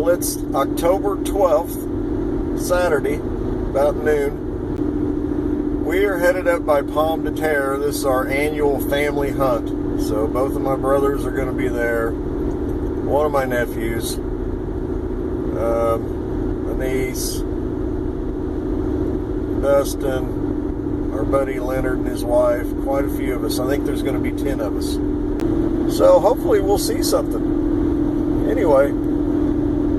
Well, it's October 12th, Saturday, about noon. We are headed up by Pomme de Terre. This is our annual family hunt. So both of my brothers are going to be there. One of my nephews, my niece, Dustin, our buddy Leonard and his wife, quite a few of us. I think there's going to be 10 of us. So hopefully we'll see something. Anyway,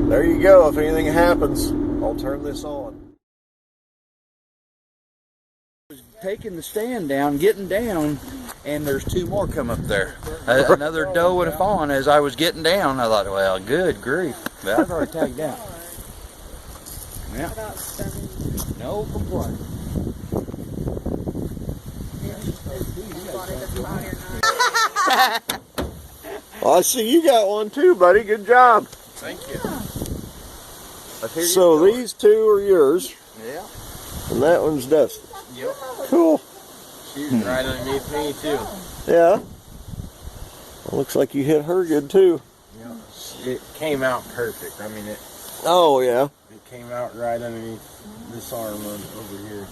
there you go. If anything happens, I'll turn this on. Taking the stand down, getting down, and there's two more come up there. Another doe and a fawn. As I was getting down, I thought, well, good grief. But I've already tagged out. Yeah. No complaint. Well, I see you got one too, buddy. Good job. Thank you. So these two are yours. Yeah. And that one's Dustin. Yep. Cool. She's right underneath me too. Yeah. Well, looks like you hit her good too. Yeah. It came out perfect. I mean, it Oh, yeah. came out right underneath this arm over here.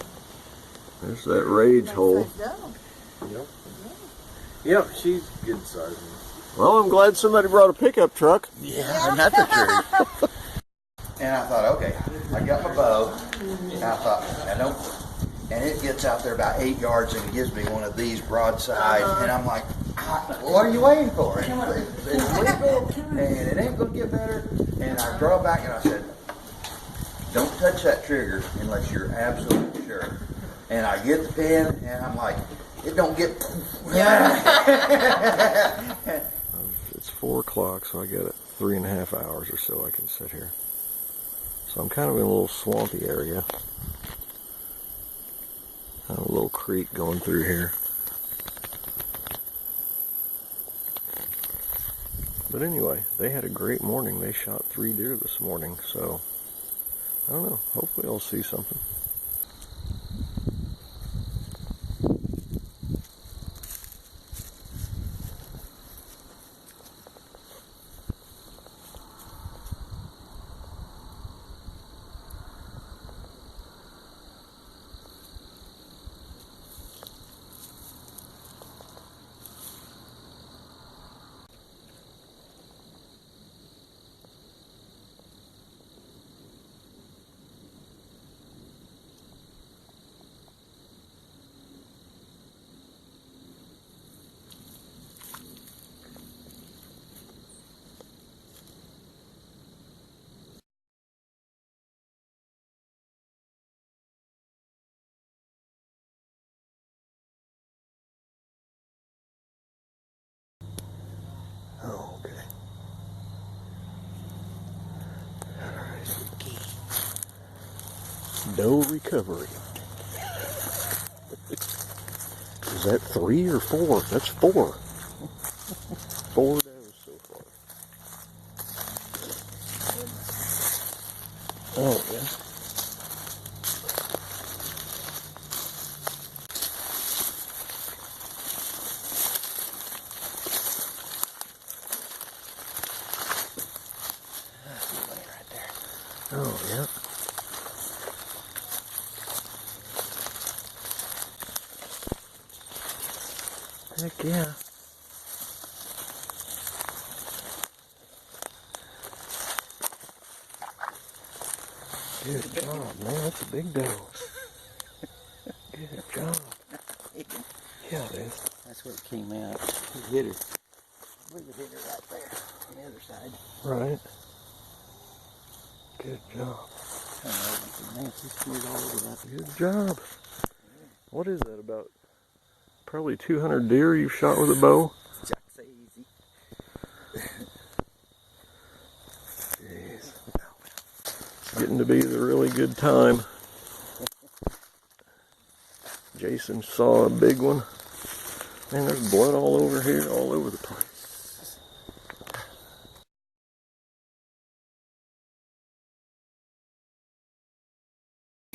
There's that rage hole. Yep. Yep, she's good size. Well, I'm glad somebody brought a pickup truck. Yeah, that's the truth. And I thought, okay, I got my bow, and I thought, and it gets out there about 8 yards and it gives me one of these broadside, and I'm like, what are you waiting for? It's legal, and it ain't gonna get better. And I draw back and I said, don't touch that trigger unless you're absolutely sure. And I get the pin, and I'm like, it don't get. It's 4 o'clock, so I got it 3.5 hours or so I can sit here. So I'm kind of in a little swampy area. I have a little creek going through here. But anyway, they had a great morning. They shot 3 deer this morning, so I don't know. Hopefully I'll see something. Oh, okay. Alright. Doe recovery. Is that 3 or 4? That's 4. 4 does so far. Oh, yeah. Oh, yeah. Heck yeah. Good job, man. That's a big doe. Good job. Yeah, it is. That's where it came out. He hit her. I believe it hit her right there on the other side. Right. Good job. Good job. What is that about? Probably 200 deer you've shot with a bow? Jack's easy. Jeez. It's getting to be the really good time. Jason saw a big one. Man, there's blood all over here, all over the place.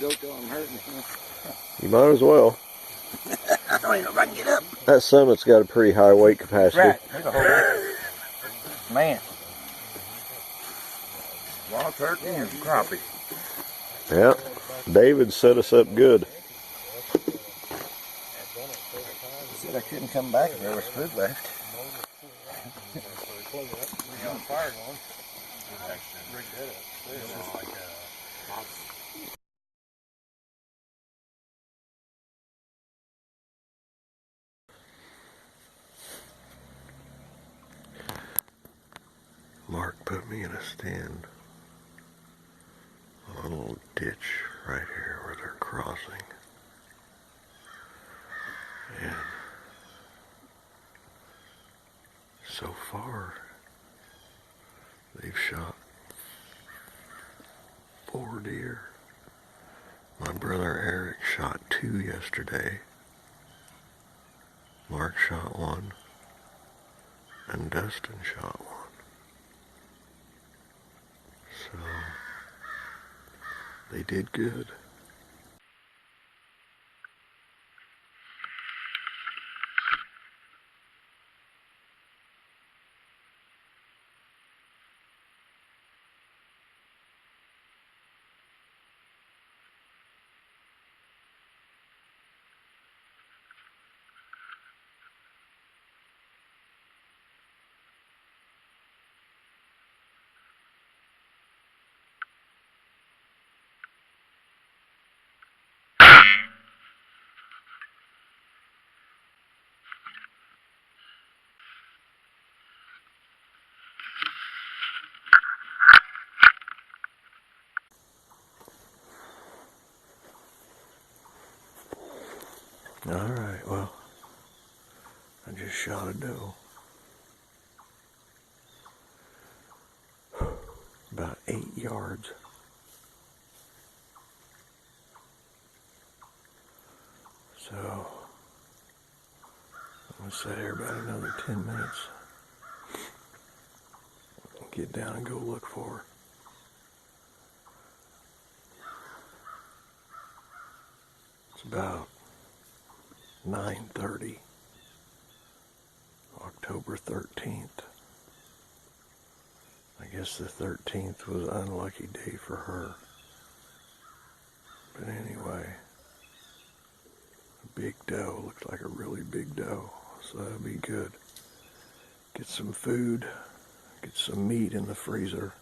Go till I'm hurting. You might as well. I don't even know if I can get up. That summit's got a pretty high weight capacity. Right. There's a whole man. wild turkey and crappie. Yeah, David set us up good. Said I couldn't come back if there was food left. Mark put me in a stand on a little ditch right here where they're crossing. And so far, they've shot 4 deer. My brother Eric shot 2 yesterday. Mark shot 1. And Dustin shot 1. So, they did good. Alright, well, I just shot a doe. About 8 yards. So, I'm going to sit here about another 10 minutes. Get down and go look for her. It's about 9:30, October 13th. I guess the 13th was an unlucky day for her. But anyway, a big doe, looked like a really big doe, so that'll be good. Get some food, get some meat in the freezer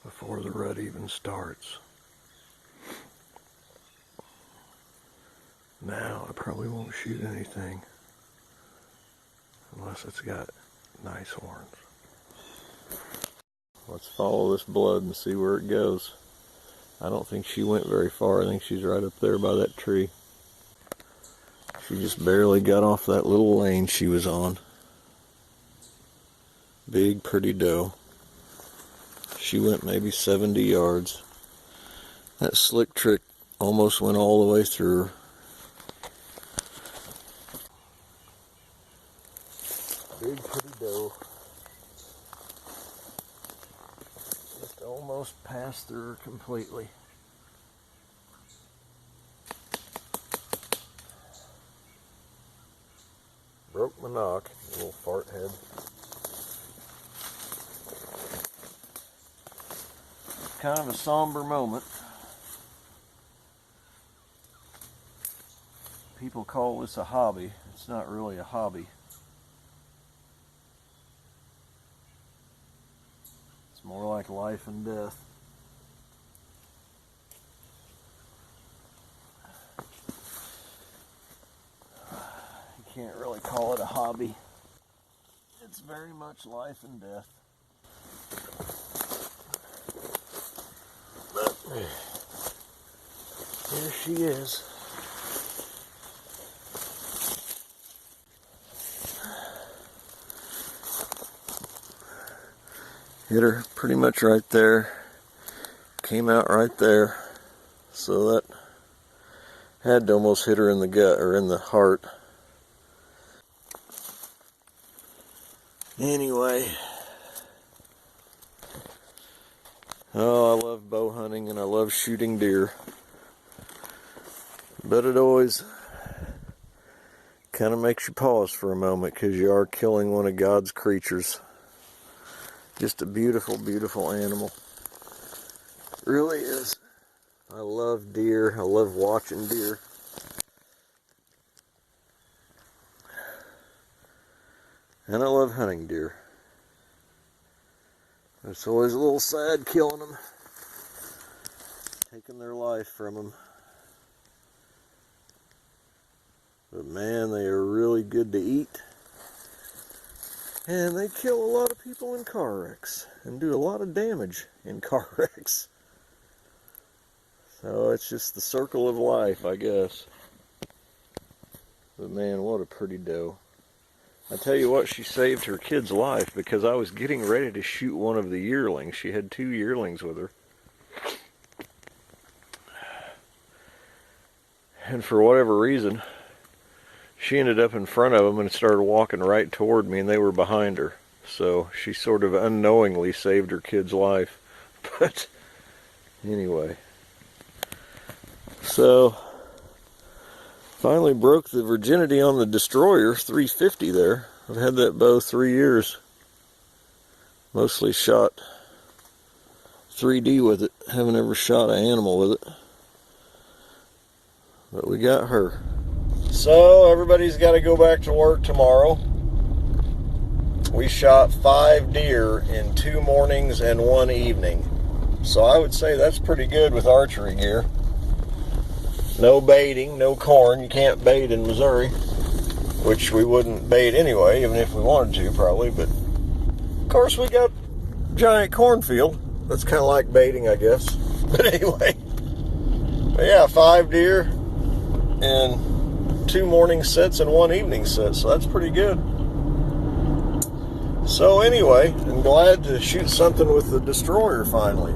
before the rut even starts. Now, I probably won't shoot anything unless it's got nice horns. Let's follow this blood and see where it goes. I don't think she went very far. I think she's right up there by that tree. She just barely got off that little lane she was on. Big, pretty doe. She went maybe 70 yards. That slick trick almost went all the way through her. Big, pretty doe. Just almost passed through her completely. Broke my knock, little fart head. Kind of a somber moment. People call this a hobby. It's not really a hobby. It's more like life and death. You can't really call it a hobby. It's very much life and death. But here she is. Hit her pretty much right there. Came out right there. So that had to almost hit her in the gut or in the heart. Anyway. Oh, I love bow hunting and I love shooting deer. But it always kind of makes you pause for a moment because you are killing one of God's creatures. Just a beautiful, beautiful animal. Really is. I love deer. I love watching deer. And I love hunting deer. It's always a little sad killing them. Taking their life from them. But man, they are really good to eat. And they kill a lot of people in car wrecks. And do a lot of damage in car wrecks. So it's just the circle of life, I guess. But man, what a pretty doe. I tell you what, she saved her kid's life because I was getting ready to shoot one of the yearlings. She had 2 yearlings with her. And for whatever reason, she ended up in front of them and started walking right toward me, and they were behind her. So she sort of unknowingly saved her kid's life. But anyway. So finally broke the virginity on the Destroyer 350 there. I've had that bow 3 years. Mostly shot 3D with it. Haven't ever shot an animal with it. But we got her. So everybody's got to go back to work tomorrow. We shot 5 deer in 2 mornings and 1 evening. So I would say that's pretty good with archery gear. No baiting, no corn. You can't bait in Missouri, which we wouldn't bait anyway, even if we wanted to probably. But of course we got giant cornfield. That's kind of like baiting, I guess. But anyway, but yeah, 5 deer in 2 morning sets and 1 evening set. So that's pretty good. So anyway, I'm glad to shoot something with the Destroyer finally.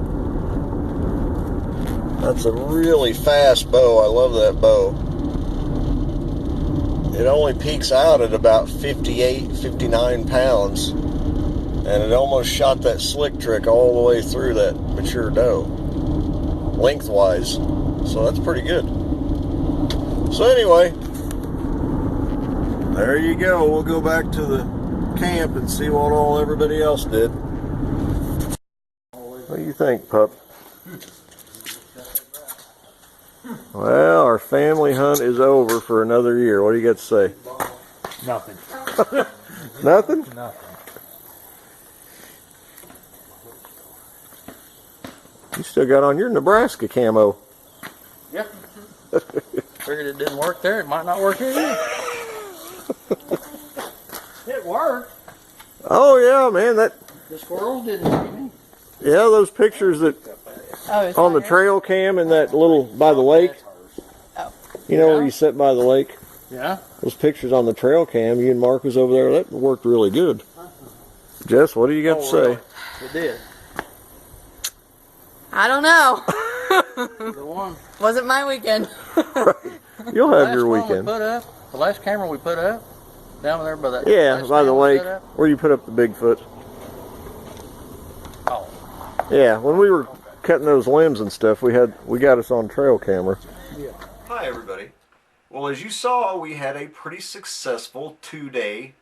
That's a really fast bow. I love that bow. It only peaks out at about 58, 59 pounds. And it almost shot that slick trick all the way through that mature doe. Lengthwise. So that's pretty good. So anyway, there you go. We'll go back to the camp and see what all everybody else did. What do you think, pup? Well, our family hunt is over for another year. What do you got to say? Nothing. Nothing? Nothing. You still got on your Nebraska camo. Yep. Figured it didn't work there. It might not work here either. It worked. Oh yeah, man. The squirrels didn't see me. Yeah, those pictures that on the trail cam in that little by the lake. Oh. You know where you sit by the lake? Yeah. Those pictures on the trail cam, you and Mark was over there, that worked really good. Jess, what do you got to say? Really? It did. I don't know. The one. Wasn't my weekend. Right. You'll have your weekend. The last camera we put up, down there by that. Yeah, by the lake, where you put up the Bigfoot. Oh. Yeah, when we were cutting those limbs and stuff, we got us on trail camera. Yeah. Hi everybody. Well, as you saw, we had a pretty successful 2-day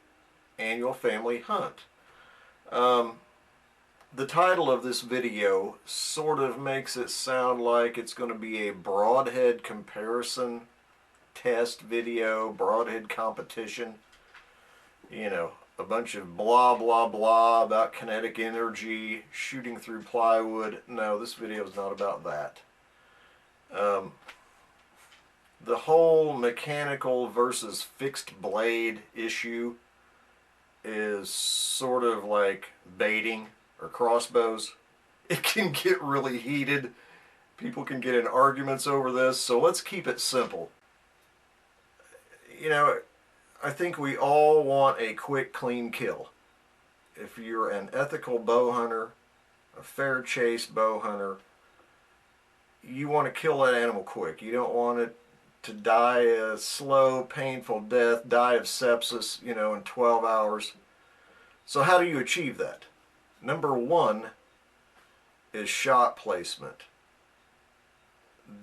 annual family hunt. The title of this video sort of makes it sound like it's going to be a Broadhead comparison test video, Broadhead competition. You know, a bunch of blah blah blah about kinetic energy, shooting through plywood. No, this video is not about that. The whole mechanical versus fixed blade issue is sort of like baiting or crossbows. It can get really heated. People can get in arguments over this, so let's keep it simple. You know, I think we all want a quick, clean kill. If you're an ethical bow hunter, a fair chase bow hunter, you want to kill that animal quick. You don't want it to die a slow, painful death, die of sepsis, you know, in 12 hours. So how do you achieve that? Number 1 is shot placement.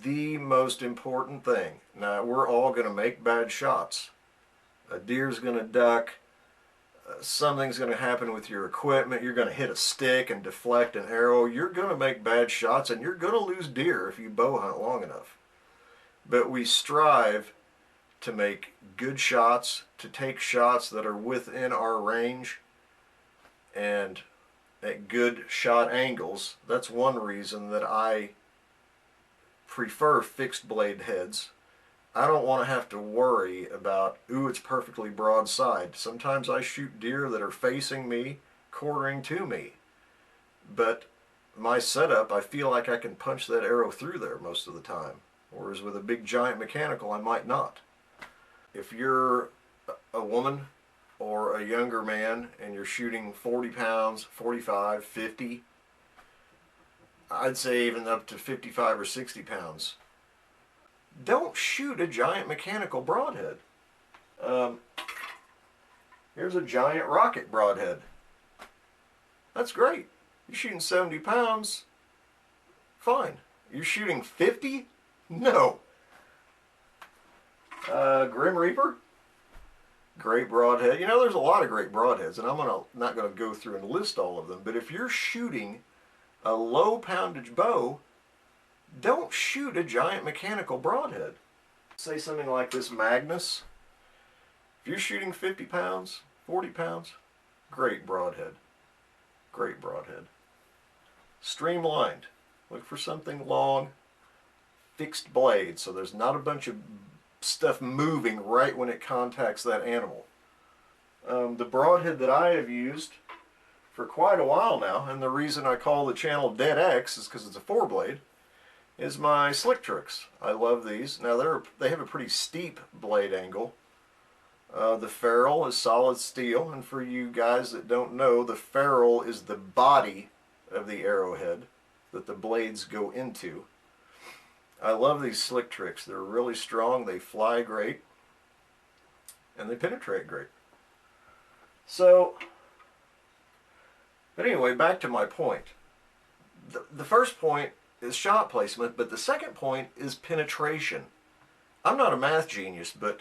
The most important thing. Now, we're all going to make bad shots. A deer's going to duck. something's going to happen with your equipment. You're going to hit a stick and deflect an arrow. You're going to make bad shots, and you're going to lose deer if you bow hunt long enough. But we strive to make good shots, to take shots that are within our range and at good shot angles. That's one reason that I prefer fixed blade heads. I don't want to have to worry about, ooh, it's perfectly broadside. Sometimes I shoot deer that are facing me, quartering to me. But my setup, I feel like I can punch that arrow through there most of the time. Whereas with a big giant mechanical, I might not. If you're a woman or a younger man and you're shooting 40 pounds, 45, 50, I'd say even up to 55 or 60 pounds, don't shoot a giant mechanical broadhead. Here's a giant rocket broadhead. That's great. You're shooting 70 pounds, fine. You're shooting 50? No. Grim Reaper, great broadhead. You know, there's a lot of great broadheads, and I'm not going to go through and list all of them, but if you're shooting a low poundage bow, don't shoot a giant mechanical broadhead. Say something like this Magnus. If you're shooting 50 pounds, 40 pounds, great broadhead. Great broadhead. Streamlined. Look for something long, fixed blade, so there's not a bunch of stuff moving right when it contacts that animal. The broadhead that I have used for quite a while now, and the reason I call the channel Dead X is because it's a 4-blade, is my Slick Tricks. I love these. Now they have a pretty steep blade angle. The ferrule is solid steel, and for you guys that don't know, the ferrule is the body of the arrowhead that the blades go into. I love these Slick Tricks. They're really strong, they fly great, and they penetrate great. So, but anyway, back to my point. The first point is shot placement, but the second point is penetration. I'm not a math genius, but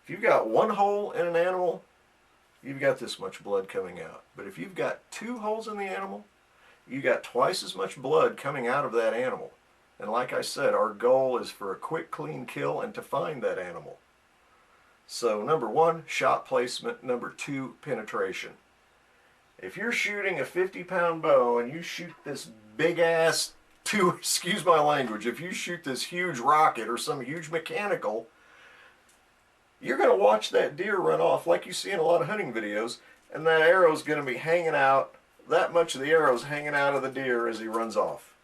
if you've got one hole in an animal, you've got this much blood coming out. But if you've got 2 holes in the animal, you got twice as much blood coming out of that animal. And like I said, our goal is for a quick, clean kill and to find that animal. So number 1, shot placement. Number 2, penetration. If you're shooting a 50-pound bow and you shoot this big-ass, excuse my language, if you shoot this huge rocket or some huge mechanical, you're going to watch that deer run off like you see in a lot of hunting videos, and that arrow's going to be hanging out, that much of the arrow's hanging out of the deer as he runs off.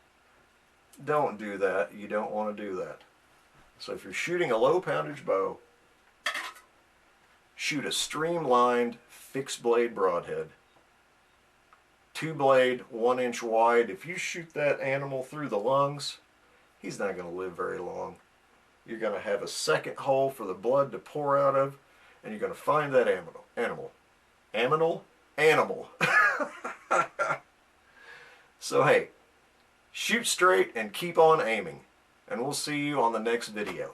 Don't do that. You don't want to do that. So if you're shooting a low poundage bow, shoot a streamlined fixed blade broadhead. 2-blade, 1 inch wide. If you shoot that animal through the lungs, he's not going to live very long. You're going to have a second hole for the blood to pour out of, and you're going to find that animal. So hey, shoot straight and keep on aiming, and we'll see you on the next video.